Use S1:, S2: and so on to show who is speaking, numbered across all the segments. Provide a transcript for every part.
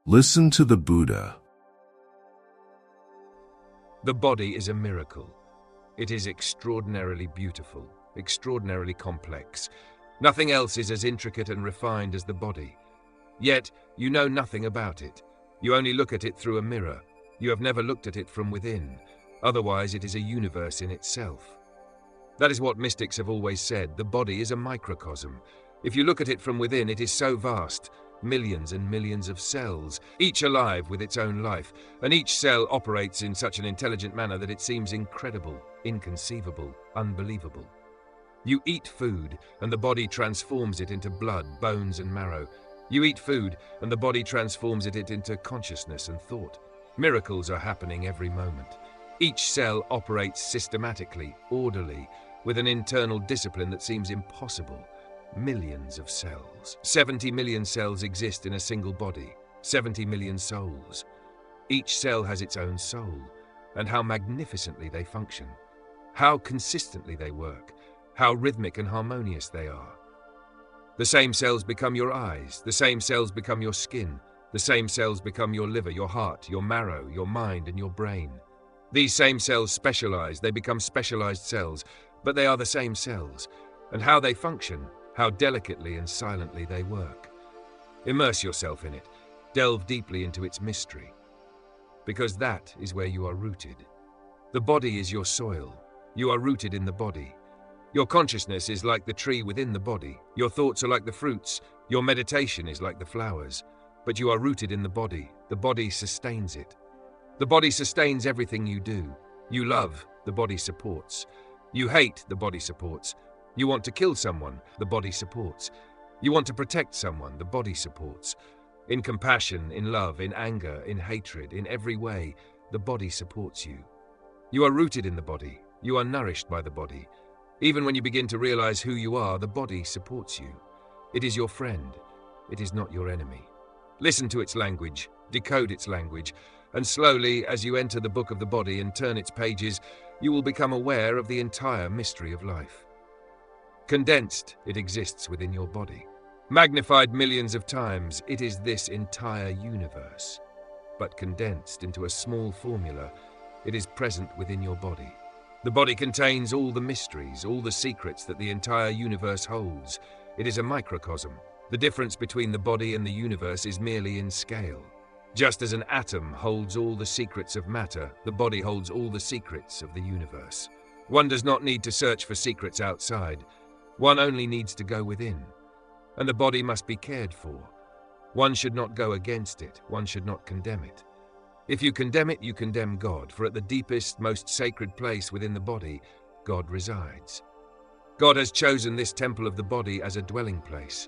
S1: Listen to the Buddha.
S2: The body is a miracle. It is extraordinarily beautiful, extraordinarily complex. Nothing else is as intricate and refined as the body. Yet, you know nothing about it. You only look at it through a mirror. You have never looked at it from within. Otherwise, it is a universe in itself. That is what mystics have always said. The body is a microcosm. If you look at it from within, it is so vast. Millions and millions of cells, each alive with its own life, and each cell operates in such an intelligent manner that it seems incredible, inconceivable, unbelievable. You eat food, and the body transforms it into blood, bones, and marrow. You eat food, and the body transforms it into consciousness and thought. Miracles are happening every moment. Each cell operates systematically, orderly, with an internal discipline that seems impossible. Millions of cells. 70 million cells exist in a single body. 70 million souls. Each cell has its own soul, and how magnificently they function. How consistently they work. How rhythmic and harmonious they are. The same cells become your eyes. The same cells become your skin. The same cells become your liver, your heart, your marrow, your mind, and your brain. These same cells specialize. They become specialized cells, but they are the same cells. And how they function, how delicately and silently they work. Immerse yourself in it. Delve deeply into its mystery. Because that is where you are rooted. The body is your soil. You are rooted in the body. Your consciousness is like the tree within the body. Your thoughts are like the fruits. Your meditation is like the flowers. But you are rooted in the body. The body sustains it. The body sustains everything you do. You love, the body supports. You hate, the body supports. You want to kill someone, the body supports. You want to protect someone, the body supports. In compassion, in love, in anger, in hatred, in every way, the body supports you. You are rooted in the body. You are nourished by the body. Even when you begin to realize who you are, the body supports you. It is your friend. It is not your enemy. Listen to its language, decode its language, and slowly, as you enter the book of the body and turn its pages, you will become aware of the entire mystery of life. Condensed, it exists within your body. Magnified millions of times, it is this entire universe. But condensed into a small formula, it is present within your body. The body contains all the mysteries, all the secrets that the entire universe holds. It is a microcosm. The difference between the body and the universe is merely in scale. Just as an atom holds all the secrets of matter, the body holds all the secrets of the universe. One does not need to search for secrets outside. One only needs to go within. And the body must be cared for. One should not go against it. One should not condemn it. If you condemn it, you condemn God, for at the deepest, most sacred place within the body, God resides. God has chosen this temple of the body as a dwelling place.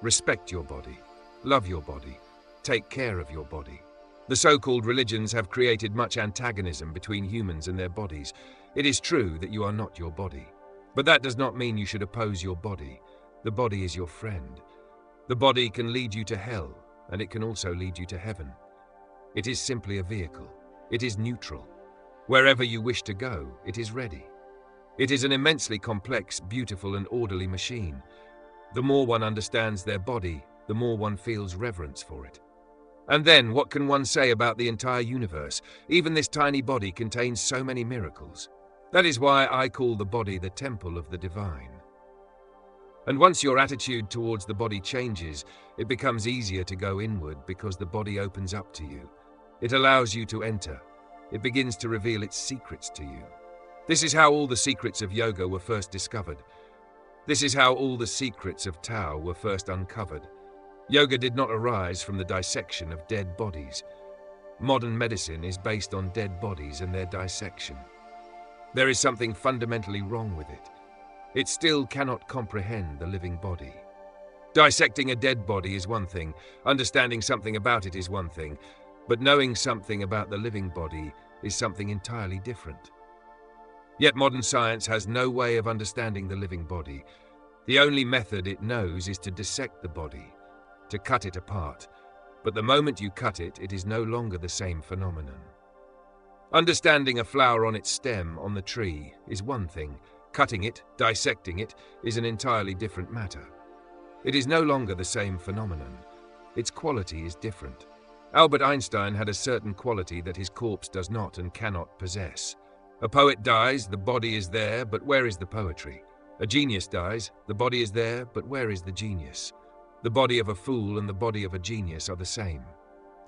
S2: Respect your body. Love your body. Take care of your body. The so-called religions have created much antagonism between humans and their bodies. It is true that you are not your body. But that does not mean you should oppose your body. The body is your friend. The body can lead you to hell, and it can also lead you to heaven. It is simply a vehicle. It is neutral. Wherever you wish to go, it is ready. It is an immensely complex, beautiful, and orderly machine. The more one understands their body, the more one feels reverence for it. And then, what can one say about the entire universe? Even this tiny body contains so many miracles. That is why I call the body the temple of the divine. And once your attitude towards the body changes, it becomes easier to go inward because the body opens up to you. It allows you to enter. It begins to reveal its secrets to you. This is how all the secrets of yoga were first discovered. This is how all the secrets of Tao were first uncovered. Yoga did not arise from the dissection of dead bodies. Modern medicine is based on dead bodies and their dissection. There is something fundamentally wrong with it. It still cannot comprehend the living body. Dissecting a dead body is one thing, understanding something about it is one thing, but knowing something about the living body is something entirely different. Yet modern science has no way of understanding the living body. The only method it knows is to dissect the body, to cut it apart. But the moment you cut it, it is no longer the same phenomenon. Understanding a flower on its stem on the tree is one thing. Cutting it, dissecting it, is an entirely different matter. It is no longer the same phenomenon. Its quality is different. Albert Einstein had a certain quality that his corpse does not and cannot possess. A poet dies, the body is there, but where is the poetry? A genius dies, the body is there, but where is the genius? The body of a fool and the body of a genius are the same.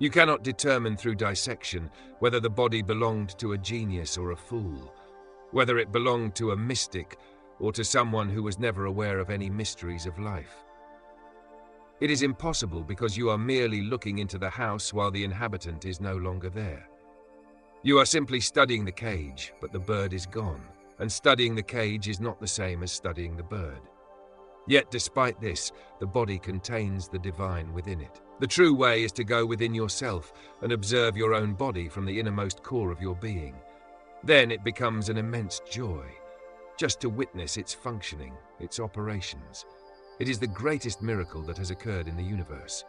S2: You cannot determine through dissection whether the body belonged to a genius or a fool, whether it belonged to a mystic or to someone who was never aware of any mysteries of life. It is impossible because you are merely looking into the house while the inhabitant is no longer there. You are simply studying the cage, but the bird is gone, and studying the cage is not the same as studying the bird. Yet despite this, the body contains the divine within it. The true way is to go within yourself and observe your own body from the innermost core of your being. Then it becomes an immense joy, just to witness its functioning, its operations. It is the greatest miracle that has occurred in the universe.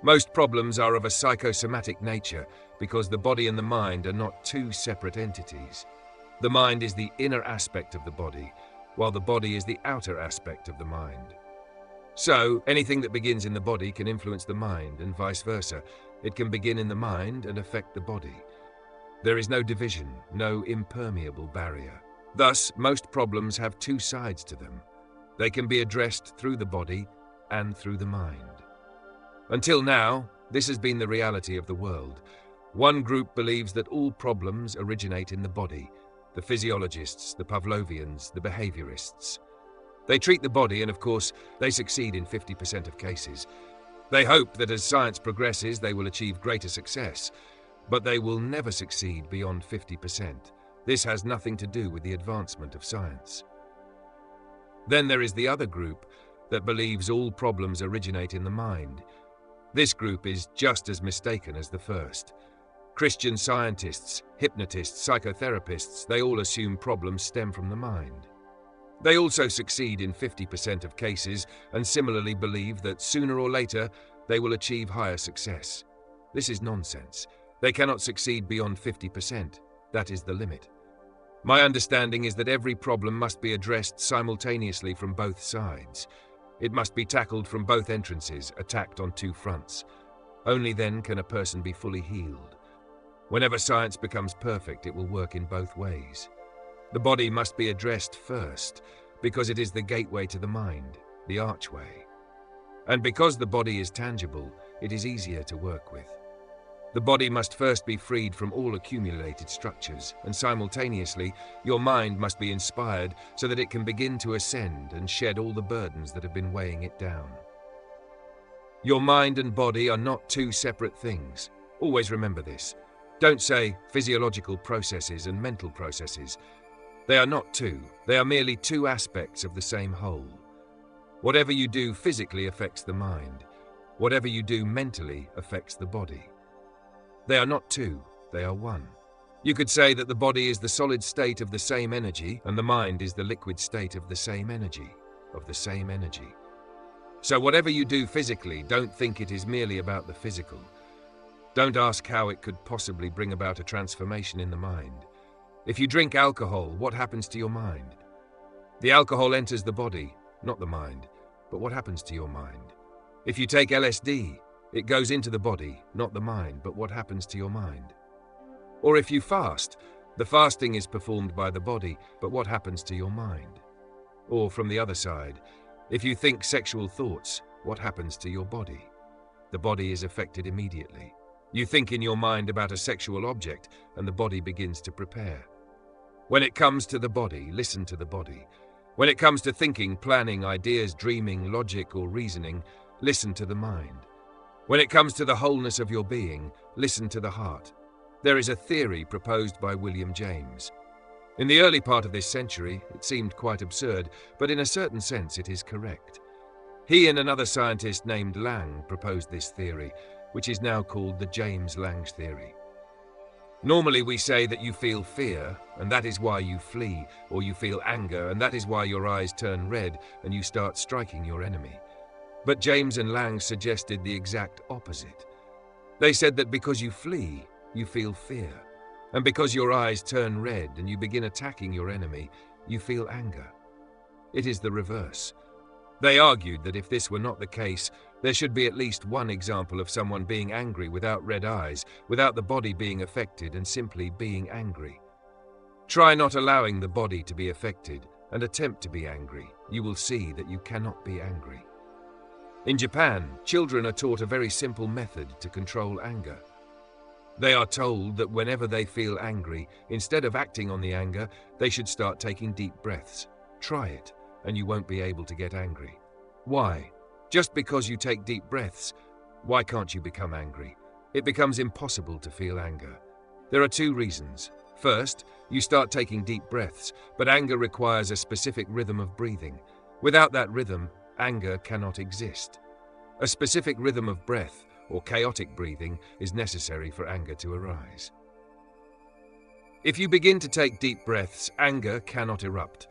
S2: Most problems are of a psychosomatic nature because the body and the mind are not two separate entities. The mind is the inner aspect of the body, while the body is the outer aspect of the mind. So, anything that begins in the body can influence the mind, and vice versa. It can begin in the mind and affect the body. There is no division, no impermeable barrier. Thus, most problems have two sides to them. They can be addressed through the body and through the mind. Until now, this has been the reality of the world. One group believes that all problems originate in the body: the physiologists, the Pavlovians, the behaviorists. They treat the body, and of course, they succeed in 50% of cases. They hope that as science progresses, they will achieve greater success, but they will never succeed beyond 50%. This has nothing to do with the advancement of science. Then there is the other group that believes all problems originate in the mind. This group is just as mistaken as the first. Christian scientists, hypnotists, psychotherapists, they all assume problems stem from the mind. They also succeed in 50% of cases and similarly believe that sooner or later they will achieve higher success. This is nonsense. They cannot succeed beyond 50%. That is the limit. My understanding is that every problem must be addressed simultaneously from both sides. It must be tackled from both entrances, attacked on two fronts. Only then can a person be fully healed. Whenever science becomes perfect, it will work in both ways. The body must be addressed first, because it is the gateway to the mind, the archway. And because the body is tangible, it is easier to work with. The body must first be freed from all accumulated structures, and simultaneously, your mind must be inspired so that it can begin to ascend and shed all the burdens that have been weighing it down. Your mind and body are not two separate things. Always remember this. Don't say physiological processes and mental processes. They are not two. They are merely two aspects of the same whole. Whatever you do physically affects the mind. Whatever you do mentally affects the body. They are not two, they are one. You could say that the body is the solid state of the same energy, and the mind is the liquid state of the same energy, So whatever you do physically, don't think it is merely about the physical. Don't ask how it could possibly bring about a transformation in the mind. If you drink alcohol, what happens to your mind? The alcohol enters the body, not the mind, but what happens to your mind? If you take LSD, it goes into the body, not the mind, but what happens to your mind? Or if you fast, the fasting is performed by the body, but what happens to your mind? Or from the other side, if you think sexual thoughts, what happens to your body? The body is affected immediately. You think in your mind about a sexual object, and the body begins to prepare. When it comes to the body, listen to the body. When it comes to thinking, planning, ideas, dreaming, logic, or reasoning, listen to the mind. When it comes to the wholeness of your being, listen to the heart. There is a theory proposed by William James. In the early part of this century, it seemed quite absurd, but in a certain sense it is correct. He and another scientist named Lang proposed this theory, which is now called the James-Lange theory. Normally we say that you feel fear, and that is why you flee, or you feel anger, and that is why your eyes turn red and you start striking your enemy. But James and Lang suggested the exact opposite. They said that because you flee, you feel fear, and because your eyes turn red and you begin attacking your enemy, you feel anger. It is the reverse. They argued that if this were not the case, There should be at least one example of someone being angry without red eyes, without the body being affected, and simply being angry. Try not allowing the body to be affected and attempt to be angry. You will see that you cannot be angry. In Japan, children are taught a very simple method to control anger. They are told that whenever they feel angry, instead of acting on the anger, they should start taking deep breaths. Try it, and you won't be able to get angry. Why? Just because you take deep breaths, why can't you become angry? It becomes impossible to feel anger. There are two reasons. First, you start taking deep breaths, but anger requires a specific rhythm of breathing. Without that rhythm, anger cannot exist. A specific rhythm of breath, or chaotic breathing, is necessary for anger to arise. If you begin to take deep breaths, anger cannot erupt.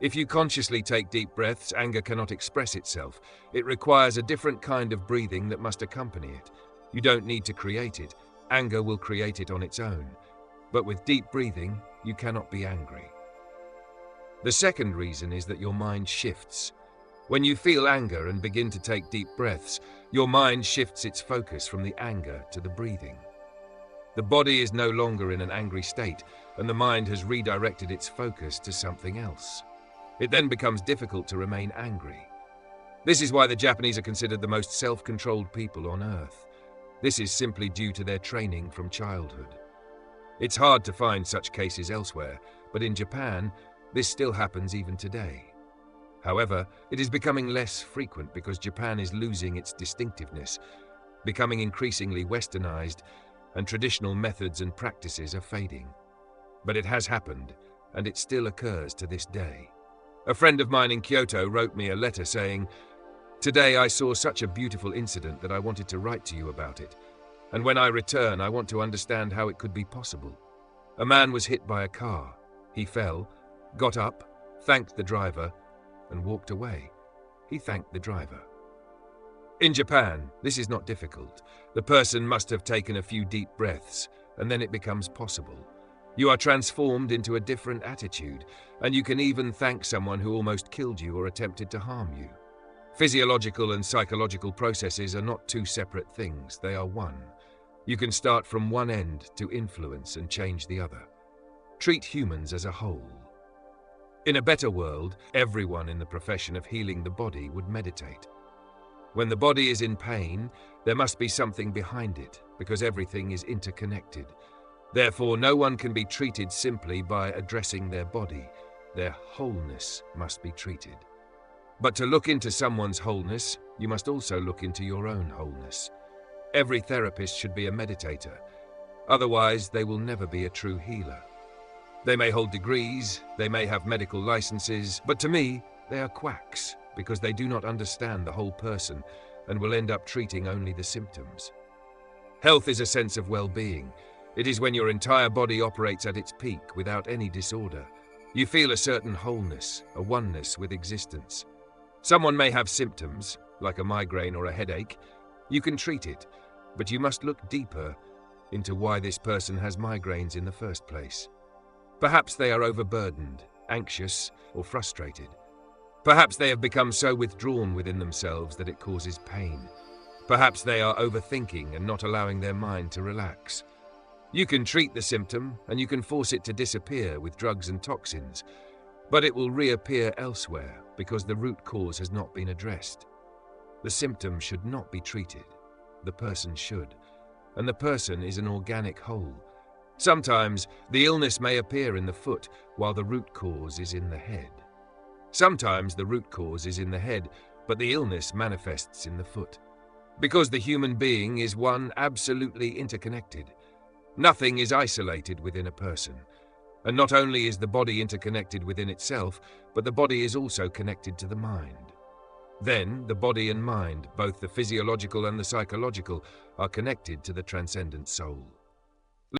S2: If you consciously take deep breaths, anger cannot express itself. It requires a different kind of breathing that must accompany it. You don't need to create it. Anger will create it on its own. But with deep breathing, you cannot be angry. The second reason is that your mind shifts. When you feel anger and begin to take deep breaths, your mind shifts its focus from the anger to the breathing. The body is no longer in an angry state, and the mind has redirected its focus to something else. It then becomes difficult to remain angry. This is why the Japanese are considered the most self-controlled people on earth. This is simply due to their training from childhood. It's hard to find such cases elsewhere, but in Japan, this still happens even today. However, it is becoming less frequent because Japan is losing its distinctiveness, becoming increasingly westernized, and traditional methods and practices are fading. But it has happened, and it still occurs to this day. A friend of mine in Kyoto wrote me a letter saying, "Today I saw such a beautiful incident that I wanted to write to you about it. And when I return, I want to understand how it could be possible. A man was hit by a car. He fell, got up, thanked the driver, and walked away. He thanked the driver." In Japan, this is not difficult. The person must have taken a few deep breaths, and then it becomes possible. You are transformed into a different attitude, and you can even thank someone who almost killed you or attempted to harm you. Physiological and psychological processes are not two separate things, they are one. You can start from one end to influence and change the other. Treat humans as a whole. In a better world, everyone in the profession of healing the body would meditate. When the body is in pain, there must be something behind it, because everything is interconnected. Therefore, no one can be treated simply by addressing their body. Their wholeness must be treated. But to look into someone's wholeness, you must also look into your own wholeness. Every therapist should be a meditator. Otherwise, they will never be a true healer. They may hold degrees, they may have medical licenses, but to me, they are quacks because they do not understand the whole person and will end up treating only the symptoms. Health is a sense of well-being. It is when your entire body operates at its peak without any disorder. You feel a certain wholeness, a oneness with existence. Someone may have symptoms, like a migraine or a headache. You can treat it, but you must look deeper into why this person has migraines in the first place. Perhaps they are overburdened, anxious, or frustrated. Perhaps they have become so withdrawn within themselves that it causes pain. Perhaps they are overthinking and not allowing their mind to relax. You can treat the symptom and you can force it to disappear with drugs and toxins, but it will reappear elsewhere because the root cause has not been addressed. The symptom should not be treated. The person should. And the person is an organic whole. Sometimes the illness may appear in the foot while the root cause is in the head. Sometimes the root cause is in the head, but the illness manifests in the foot. Because the human being is one absolutely interconnected. Nothing is isolated within a person. And not only is the body interconnected within itself, but the body is also connected to the mind. Then the body and mind, both the physiological and the psychological, are connected to the transcendent soul.